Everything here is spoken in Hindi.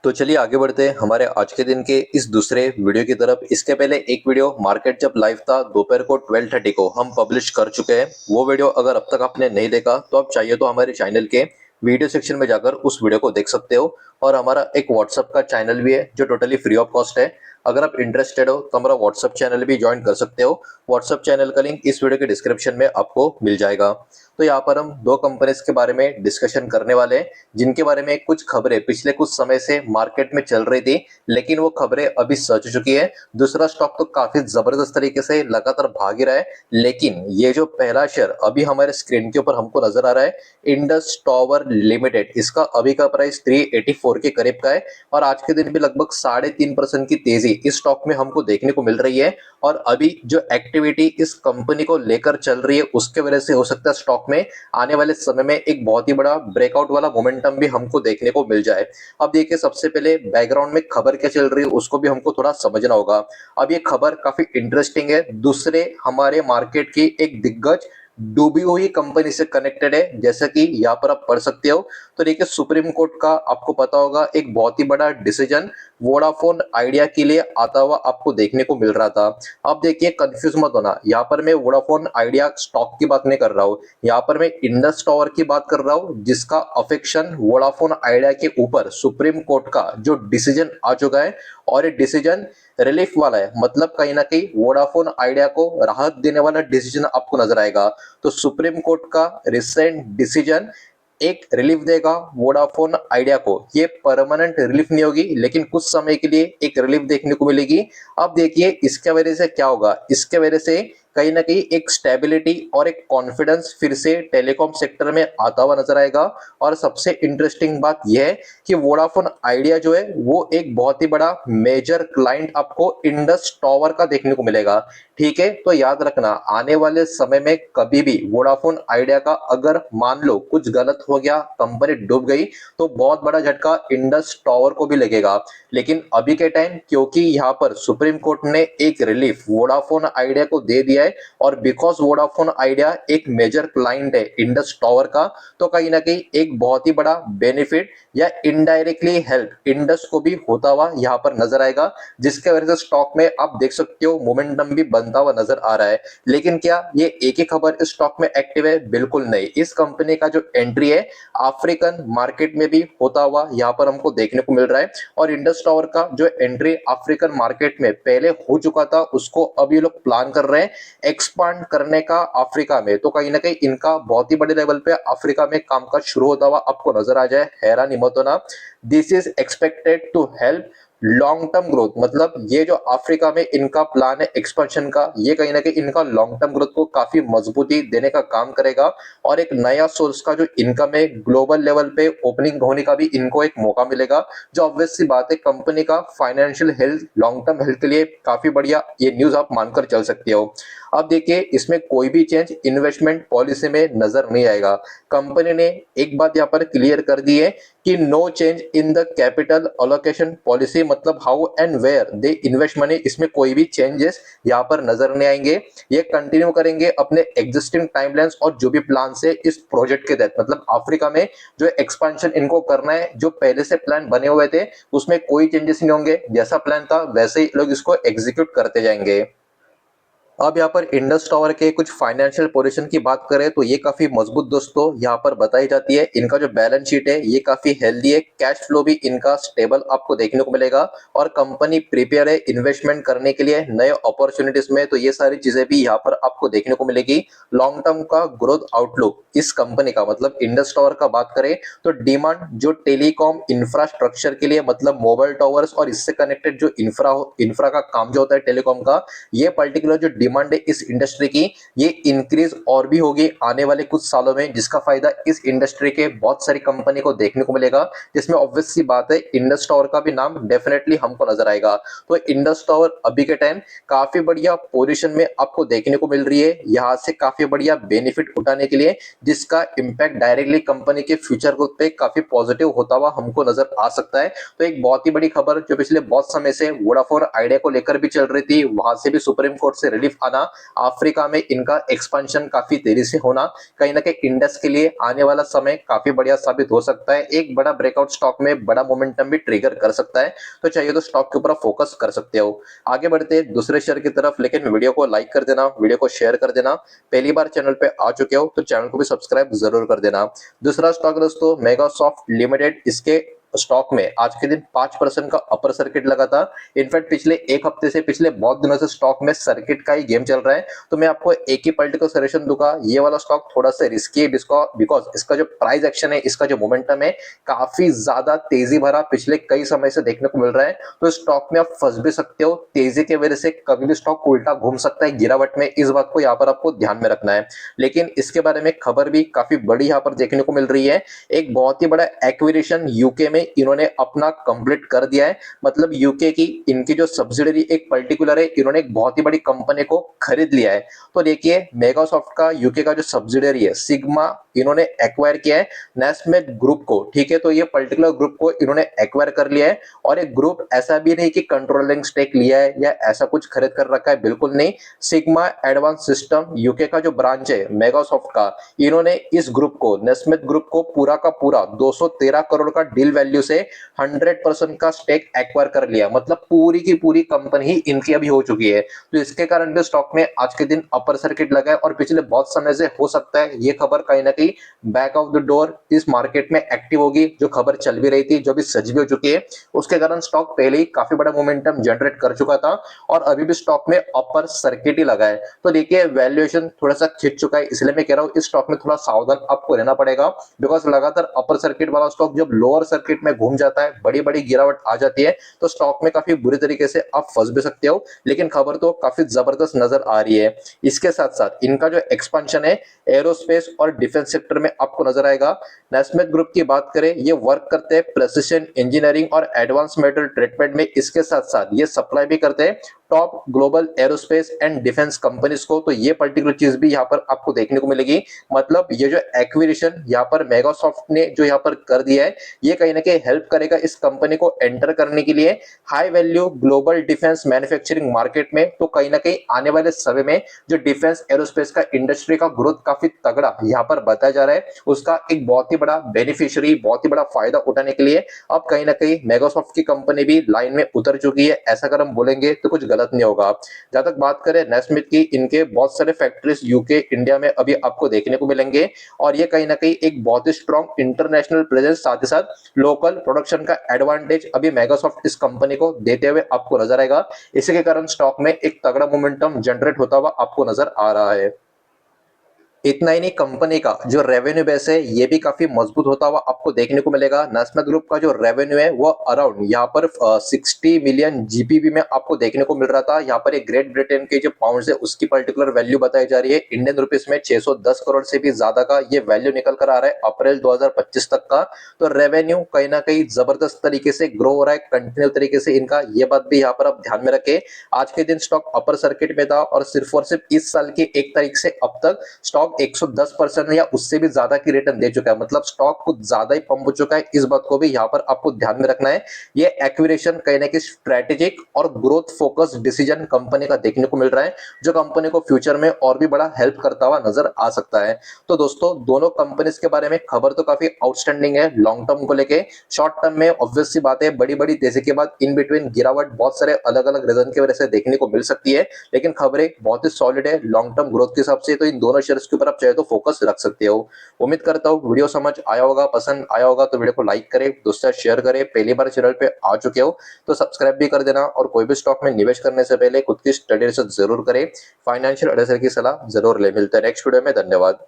तो चलिए आगे बढ़ते हैं हमारे आज के दिन के इस दूसरे वीडियो की तरफ। इसके पहले एक वीडियो मार्केट जब लाइव था दोपहर को 12:30 को हम पब्लिश कर चुके हैं। वो वीडियो अगर अब तक आपने नहीं देखा तो आप चाहिए तो हमारे चैनल के वीडियो सेक्शन में जाकर उस वीडियो को देख सकते हो। और हमारा एक व्हाट्सएप का चैनल भी है जो टोटली फ्री ऑफ कॉस्ट है। अगर आप इंटरेस्टेड हो तो हमारा व्हाट्सएप चैनल भी ज्वाइन कर सकते हो। व्हाट्सएप चैनल का लिंक इस वीडियो के डिस्क्रिप्शन में आपको मिल जाएगा। तो यहाँ पर हम दो कंपनीज के बारे में डिस्कशन करने वाले हैं जिनके बारे में कुछ खबरें पिछले कुछ समय से मार्केट में चल रही थी, लेकिन वो खबरें अभी सच चुकी है। दूसरा स्टॉक तो काफी जबरदस्त तरीके से लगातार भाग ही रहा है, लेकिन ये जो पहला शेयर अभी हमारे स्क्रीन के ऊपर हमको नजर आ रहा है, इंडस टावर लिमिटेड, इसका अभी का प्राइस 384 के करीब का है। और आज के दिन भी लगभग 3.5% की तेजी इस स्टॉक में हमको देखने को मिल रही है। और अभी जो एक्टिविटी इस कंपनी को लेकर चल रही है उसके वजह से हो सकता है स्टॉक में आने वाले समय में एक बहुत ही बड़ा ब्रेकआउट वाला मोमेंटम भी हमको देखने को मिल जाए। अब देखिए, सबसे पहले बैकग्राउंड में खबर क्या चल रही है उसको भी हमको थोड़ा समझना होगा। अब ये खबर काफी इंटरेस्टिंग है, दूसरे हमारे मार्केट की एक दिग्गज डूबी हुई कंपनी से कनेक्टेड है, जैसा कि यहाँ पर आप पढ़ सकते हो। तो देखिए, सुप्रीम कोर्ट का आपको पता होगा एक बहुत ही बड़ा डिसीजन वोडाफोन आइडिया के लिए आता हुआ आपको देखने को मिल रहा था। अब देखिए, कंफ्यूज मत होना, यहाँ पर मैं वोडाफोन आइडिया स्टॉक की बात नहीं कर रहा हूँ, यहाँ पर मैं इंडस टावर की बात कर रहा हूँ, जिसका अफेक्शन वोडाफोन आइडिया के ऊपर सुप्रीम कोर्ट का जो डिसीजन आ चुका है। और ये डिसीजन रिलीफ वाला है, मतलब कहीं ना कहीं वोडाफोन आइडिया को राहत देने वाला डिसीजन आपको नजर आएगा। तो सुप्रीम कोर्ट का रिसेंट डिसीजन एक रिलीफ देगा वोडाफोन आइडिया को। ये परमानेंट रिलीफ नहीं होगी, लेकिन कुछ समय के लिए एक रिलीफ देखने को मिलेगी। अब देखिए, इसके वजह से क्या होगा, इसके वजह से कहीं ना कहीं एक स्टेबिलिटी और एक कॉन्फिडेंस फिर से टेलीकॉम सेक्टर में आता हुआ नजर आएगा। और सबसे इंटरेस्टिंग बात यह है कि वोडाफोन आइडिया जो है वो एक बहुत ही बड़ा मेजर क्लाइंट आपको इंडस टावर का देखने को मिलेगा। ठीक है, तो याद रखना, आने वाले समय में कभी भी वोडाफोन आइडिया का अगर मान लो कुछ गलत हो गया, कंपनी डूब गई, तो बहुत बड़ा झटका इंडस टावर को भी लगेगा। लेकिन अभी के टाइम क्योंकि यहाँ पर सुप्रीम कोर्ट ने एक रिलीफ वोडाफोन आइडिया को दे दिया है, और बिकॉज वोडाफोन आइडिया एक मेजर क्लाइंट है इंडस टावर का, तो कहीं ना कहीं एक बहुत ही बड़ा बेनिफिट या इनडायरेक्टली हेल्प इंडस को भी होता हुआ यहाँ पर नजर आएगा, जिसके वजह से स्टॉक में आप देख सकते हो मोमेंटम भी बनता हुआ नजर आ रहा है। लेकिन क्या ये एक ही खबर इस स्टॉक में एक्टिव है? बिल्कुल नहीं। इस कंपनी का जो एंट्री है अफ्रीकन मार्केट में भी होता हुआ यहाँ पर हमको देखने को मिल रहा है। और इंडस टावर का जो एंट्री अफ्रीकन मार्केट में पहले हो चुका था, उसको अब ये लोग प्लान कर रहे हैं एक्सपांड करने का अफ्रीका में। तो कहीं ना कहीं इनका बहुत ही बड़े लेवल पे अफ्रीका में कामकाज शुरू होता हुआ आपको नजर आ जाए, हैरानी मत होना। This is expected to help long term growth, मतलब ये जो अफ्रीका में इनका प्लान है एक्सपेंशन का, ये कहीं ना कहीं इनका लॉन्ग टर्म ग्रोथ को काफी मजबूती देने का काम करेगा। और एक नया सोर्स का जो इनकम है ग्लोबल लेवल पे ओपनिंग होने का भी इनको एक मौका मिलेगा, जो ऑब्वियस सी बात है कंपनी का financial health, long term health के लिए काफी बढ़िया ये न्यूज आप मानकर चल सकते हो। अब देखिए, इसमें कोई भी चेंज इन्वेस्टमेंट पॉलिसी में नजर नहीं आएगा। कंपनी ने एक बात यहाँ पर क्लियर कर दी है कि no change in the capital allocation policy, मतलब how and where they invest money, इसमें कोई भी चेंजेस यहाँ पर नजर नहीं आएंगे। ये कंटिन्यू करेंगे अपने एग्जिस्टिंग टाइमलाइंस और जो भी प्लान से इस प्रोजेक्ट के तहत, मतलब अफ्रीका में जो एक्सपेंशन इनको करना है, जो पहले से प्लान बने हुए थे उसमें कोई चेंजेस नहीं होंगे। जैसा प्लान था वैसे ही लोग इसको एग्जीक्यूट करते जाएंगे। अब यहाँ पर इंडस टावर के कुछ फाइनेंशियल पोजीशन की बात करें तो ये काफी मजबूत दोस्तों यहाँ पर बताई जाती है। इनका जो बैलेंस शीट है ये काफी हेल्दी है, कैश फ्लो भी इनका स्टेबल आपको देखने को मिलेगा। और कंपनी प्रिपेयर है इन्वेस्टमेंट करने के लिए नए अपॉर्चुनिटीज में, तो ये सारी चीजें भी यहाँ पर आपको देखने को मिलेगी। लॉन्ग टर्म का ग्रोथ आउटलुक इस कंपनी का, मतलब इंडस टावर का बात करें तो डिमांड जो टेलीकॉम इंफ्रास्ट्रक्चर के लिए, मतलब मोबाइल टावर्स और इससे कनेक्टेड जो इंफ्रा का काम जो होता है टेलीकॉम का, ये पर्टिकुलर जो डिमांड है इस इंडस्ट्री की, ये इंक्रीज और भी होगी आने वाले कुछ सालों में, जिसका फायदा इस इंडस्ट्री के बहुत सारी कंपनी को देखने को मिलेगा, जिसमें ऑब्वियस सी बात है इंडस टावर का भी नाम डेफिनेटली हमको नजर आएगा। तो इंडस टावर अभी के टाइम काफी बढ़िया पोजीशन में आपको देखने को मिल रही है, यहां से काफी बढ़िया बेनिफिट उठाने के लिए, जिसका इंपैक्ट डायरेक्टली कंपनी के फ्यूचर ग्रोथ पे काफी पॉजिटिव होता हुआ हमको नजर आ सकता है। तो एक बहुत ही बड़ी खबर जो पिछले बहुत समय से वोडाफोन आइडिया को लेकर भी चल रही थी, वहां से भी सुप्रीम कोर्ट से रिलीफ आना, अफ्रीका में इनका एक्सपेंशन काफी तेजी से होना, कहीं ना कहीं इंडस के लिए आने वाला समय काफी बढ़िया साबित हो सकता है। एक बड़ा ब्रेकआउट स्टॉक में बड़ा मोमेंटम भी ट्रिगर कर सकता है, तो चाहिए तो स्टॉक के ऊपर फोकस कर सकते हो। आगे बढ़ते हैं दूसरे शेयर की तरफ, लेकिन वीडियो को लाइक कर देना, वीडियो को शेयर कर देना। पहली बार चैनल पे आ चुके हो तो चैनल को भी सब्सक्राइब जरूर कर देना। दूसरा स्टॉक दोस्तों मेगासॉफ्ट लिमिटेड, इसके स्टॉक में आज के दिन 5% का अपर सर्किट लगा था। इनफैक्ट पिछले एक हफ्ते से, पिछले बहुत दिनों से स्टॉक में सर्किट का ही गेम चल रहा है, तो मैं आपको एक ही पॉलिटिकल सजेशन दूंगा, ये वाला स्टॉक थोड़ा सा रिस्की है बिकॉज इसका जो प्राइस एक्शन है, इसका जो मोमेंटम है, काफी ज्यादा तेजी भरा पिछले कई समय से देखने को मिल रहा है। तो स्टॉक में आप फंस भी सकते हो, तेजी की वजह से कभी भी स्टॉक उल्टा घूम सकता है गिरावट में, इस बात को यहाँ पर आपको ध्यान में रखना है। लेकिन इसके बारे में खबर भी काफी बड़ी यहाँ पर देखने को मिल रही है। एक बहुत ही बड़ा एक्विजिशन यूके में इन्होंने अपना कंप्लीट कर दिया है। मतलब यूके की इनकी जो सब्सिडरी एक पर्टिकुलर है, इन्होंने एक बहुत ही बड़ी कंपनी को खरीद लिया है। तो देखिए मेगासॉफ्ट का यूके का जो सब्सिडरी है सिग्मा, इन्होंने एक्वायर किया है नेस्मेट ग्रुप को। ठीक है, तो ये पर्टिकुलर ग्रुप को इन्होंने एक्वायर कर लिया है। और एक ग्रुप ऐसा भी नहीं कि कंट्रोलिंग स्टेक लिया है या ऐसा कुछ खरीद कर रखा है, बिल्कुल नहीं। सिग्मा एडवांस सिस्टम यूके का जो ब्रांच है मेगासॉफ्ट का, इन्होंने इस ग्रुप को, नेस्मेट ग्रुप को पूरा का पूरा 213 करोड़ का डील वैल्यू से 100% का स्टेक एक्वायर कर लिया। मतलब पूरी की पूरी कंपनी ही इनकी अभी हो चुकी है। तो इसके कारण भी स्टॉक में आज के दिन अपर सर्किट लगा है, और पिछले बहुत समय से हो सकता है ये खबर कहीं ना कहीं बैक ऑफ द डोर इस मार्केट में एक्टिव होगी। जो खबर चल भी रही थी, जो भी सच भी हो चुकी है, उसके कारण स्टॉक पहले ही काफी बड़ा मोमेंटम जनरेट कर चुका था, और अभी भी स्टॉक में अपर सर्किट ही लगा है। तो देखिए वैल्यूएशन थोड़ा सा खिंच चुका है, इसलिए मैं कह रहा हूँ इस स्टॉक में थोड़ा सावधान आपको रहना पड़ेगा। बिकॉज लगातार अपर सर्किट वाला स्टॉक जब लोअर सर्किट में घूम जाता है, बड़ी बड़ी गिरावट आ जाती है, तो स्टॉक में काफी बुरी तरीके से आप फंस भी सकते हो। लेकिन खबर तो काफी जबरदस्त नजर आ रही है। इसके साथ साथ इनका जो एक्सपेंशन है एरोस्पेस और डिफेंस सेक्टर में आपको नजर आएगा। नेस्मेट ग्रुप की बात करें, ये वर्क करते हैं प्रेसिशन इंजीनियरिंग और एडवांस मेटल ट्रीटमेंट में। इसके साथ साथ ये सप्लाई भी करते हैं top global aerospace and defence companies को। तो ये पर्टिकुलर चीज भी यहाँ पर आपको देखने को मिलेगी। मतलब ये जो एक्विजिशन यहाँ पर मेगासॉफ्ट ने जो यहाँ पर कर दिया है, ये कहीं ना कहीं हेल्प करेगा इस कंपनी को एंटर करने के लिए high value global defence manufacturing market में। तो कहीं ना कहीं आने वाले समय में जो डिफेंस एरोस्पेस का इंडस्ट्री का ग्रोथ काफी तगड़ा यहाँ पर बताया जा रहा है, उसका एक बहुत ही बड़ा बेनिफिशियरी, बहुत ही बड़ा फायदा उठाने के लिए अब कहीं ना कहीं मेगासॉफ्ट की कंपनी भी लाइन में उतर चुकी है। ऐसा अगर हम बोलेंगे तो कुछ गलत नहीं होगा। जहां तक बात करें नेस्मिथ की, इनके बहुत सारे फैक्ट्रीज यूके, इंडिया में अभी आपको देखने को मिलेंगे, और ये कहीं ना कहीं एक बहुत ही स्ट्रॉन्ग इंटरनेशनल प्रेजेंस, साथ ही साथ लोकल प्रोडक्शन का एडवांटेज अभी मेगासॉफ्ट इस कंपनी को देते हुए आपको नजर आएगा। इसी के कारण स्टॉक में एक तगड़ा मोमेंटम जनरेट होता हुआ आपको नजर आ रहा है। इतना ही नहीं, कंपनी का जो रेवेन्यू बेस है ये भी काफी मजबूत होता हुआ आपको देखने को मिलेगा। नेस्मेट ग्रुप का जो रेवेन्यू है वो अराउंड यहाँ पर 60 मिलियन जीबीपी में आपको देखने को मिल रहा था। यहाँ पर एक ग्रेट ब्रिटेन के जो पाउंड है उसकी पर्टिकुलर वैल्यू बताई जा रही है इंडियन रुपीस में 610 करोड़ से भी ज्यादा का ये वैल्यू निकल कर आ रहा है अप्रैल 2025 तक का। तो रेवेन्यू कहीं ना कहीं जबरदस्त तरीके से ग्रो हो रहा है कंटिन्यू तरीके से इनका, ये बात भी यहाँ पर आप ध्यान में रखें। आज के दिन स्टॉक अपर सर्किट में था, और सिर्फ इस साल की 1 तारीख से अब तक स्टॉक 110% या उससे भी ज्यादा की रिटर्न दे चुका है। मतलब स्टॉक कुछ ज्यादा ही पंप हो चुका है, इस बात को भी यहाँ पर आपको ध्यान में रखना है। ये एक्विजिशन कहीं ना कहीं स्ट्रेटेजिक और ग्रोथ फोकस डिसीजन कंपनी का देखने को मिल रहा है, जो कंपनी को फ्यूचर में और भी बड़ा हेल्प करता हुआ नजर आ सकता है। तो दोस्तों दोनों कंपनीज के बारे में खबर तो काफी आउटस्टैंडिंग है लॉन्ग टर्म को लेके। शॉर्ट टर्म में ऑब्वियस सी बात है, बड़ी बड़ी तेजी के बाद इन बिटवीन गिरावट बहुत सारे अलग अलग रीजन की वजह से देखने को मिल सकती है, लेकिन खबरें बहुत ही सॉलिड है लॉन्ग टर्म ग्रोथ के हिसाब से। तो इन दोनों शेयर्स के ऊपर आप चाहे तो फोकस रख सकते हो। उम्मीद करता हूँ वीडियो समझ आया होगा, पसंद आया होगा तो वीडियो को लाइक करें, दोस्तों शेयर करें। पहली बार चैनल पे आ चुके हो तो सब्सक्राइब भी कर देना, और कोई भी स्टॉक में निवेश करने से पहले खुद की स्टडी रिसर्च जरूर करें, फाइनेंशियल एडवाइजर की सलाह जरूर ले। मिलते हैं नेक्स्ट वीडियो में, धन्यवाद।